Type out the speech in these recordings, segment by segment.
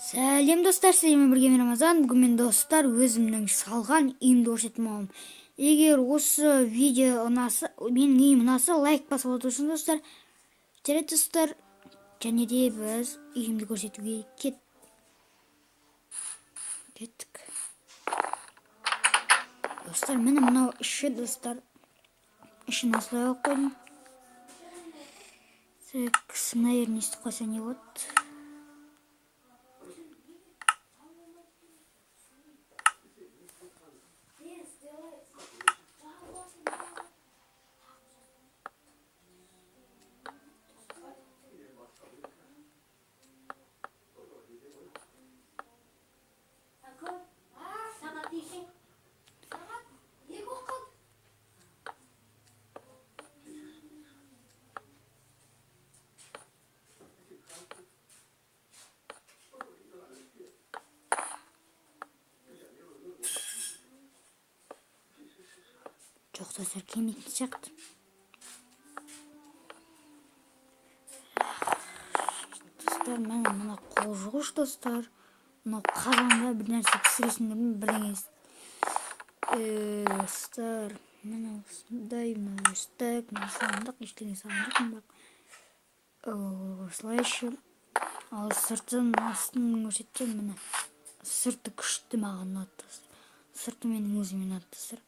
Сәлем достар, сіздермен бірге мен Рамазан. Бүгін мен достар өзімнің салған үйімді көрсетемін. Егер осы видео ұнаса, менің үйім ұнаса, лайк басып отырсың достар. Жарайды достар, және де біз үйімді көрсетуге кеттік. Достар, міне мынау іші достар. Ішін осылай қойдым. Наверное, істеп қойса не болады. Жоқ достар, келмейтін сияқты. Достар, мына қол жуғыш достар. Мынау қазанда бір нәрсе пісіресіңдер ме, біліңіз. Достар, мына осындай, мына өстік, мына сандық, ештеңе сандық, осылайша. Ал сыртын астын көрсетсем, міне сырты күшті маған ұнады достар. Сырты менің өзіме ұнады достар.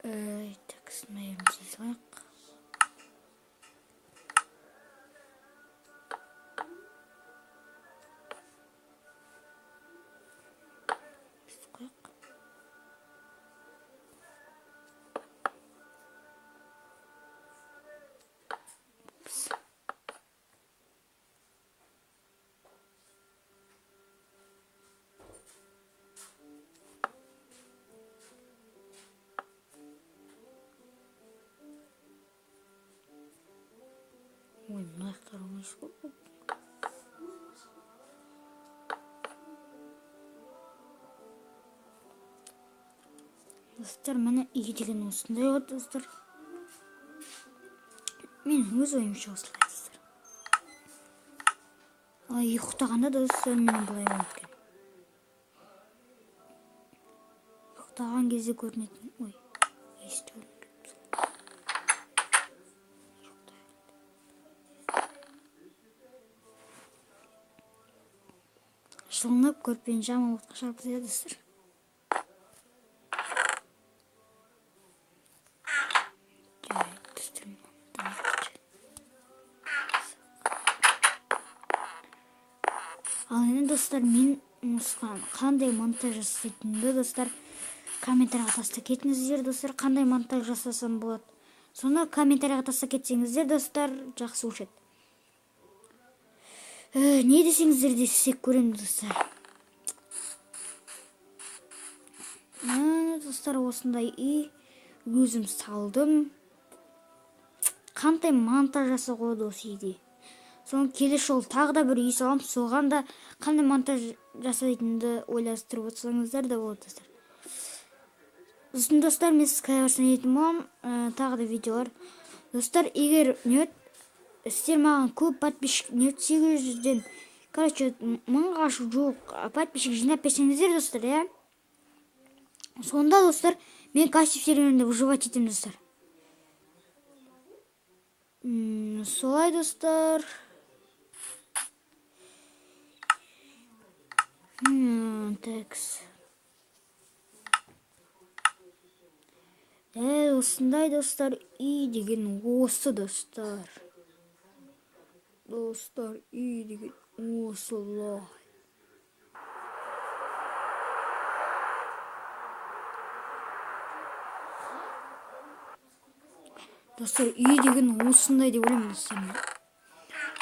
Так, наверное, дизлайк. Ой, нахер умешло. Достар, міне үй деген осындай болады достар. Мен өз ойымша осылай достар. Ал ұйықтағанда достар мен былай болады екен. Ұйықтаған кезде көрінетін. Ой, естіп жылынып көрпені жаман отқа шарпытады достар. Ал енді достар, мен қандай монтаж жасайтынымды достар комментарияға тастап кетіңіздер достар. Қандай монтаж жасасам болады, соны комментарияға тастап кетсеңіздер достар, жақсы болушы еді. Не десеңіздер де істеп көремін достар. Достар, осындай үй өзім салдым. Қандай монтаж жасауға болады осы үйде. Соны келесі жолы тағы да бір үй салам, соған да қандай монтаж жасайтынымды ойластырып отырсаңыздар да болады достар. Сосын достар, мен сізге айтатын боламын, тағы да видеолар. Достар, егер сіздер маған көп подписчик 800-ден, короче, 1000-ға жуық подписчик жинап берсеңіздер достар, я? Сонда достар, мен кастив серверінде выживать етемін достар. Солай достар. Такс. Осындай достар, үй деген осы достар. Достар, үй деген осылай. Достар, үй деген осындай деп ойлаймын достар.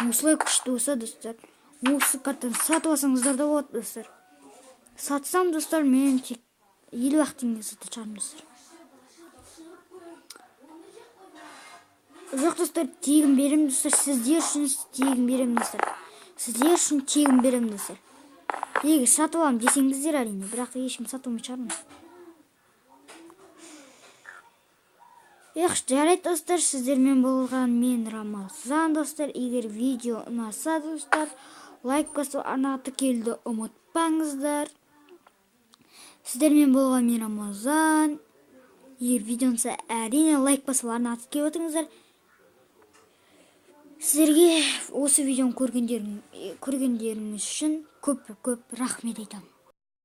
Осылай күшті болса достар, осы картаны сатып алсаңыздар да болады достар. Сатсам достар, мен тек 50 теңге сатып шығармын достар. Жоқ достар, тегін беремін достар, сіздер үшін тегін беремін достар. Сіздер үшін тегін беремін достар. Егер сатып аламын десеңіздер әрине, бірақ ешкім сатып алмай шығармын. жарайт достар, сіздермен болған мен Рамазан достар. Егер видео ұнаса достар, лайк басып арнаты келді ұмытпаңыздар. Сіздермен болған мен Рамазан. Егер видео ұнаса әрине лайк басып арнаты келіп отырыңыздар. Сіздерге осы видеоны көргендеріңіз үшін көп рахмет айтамын.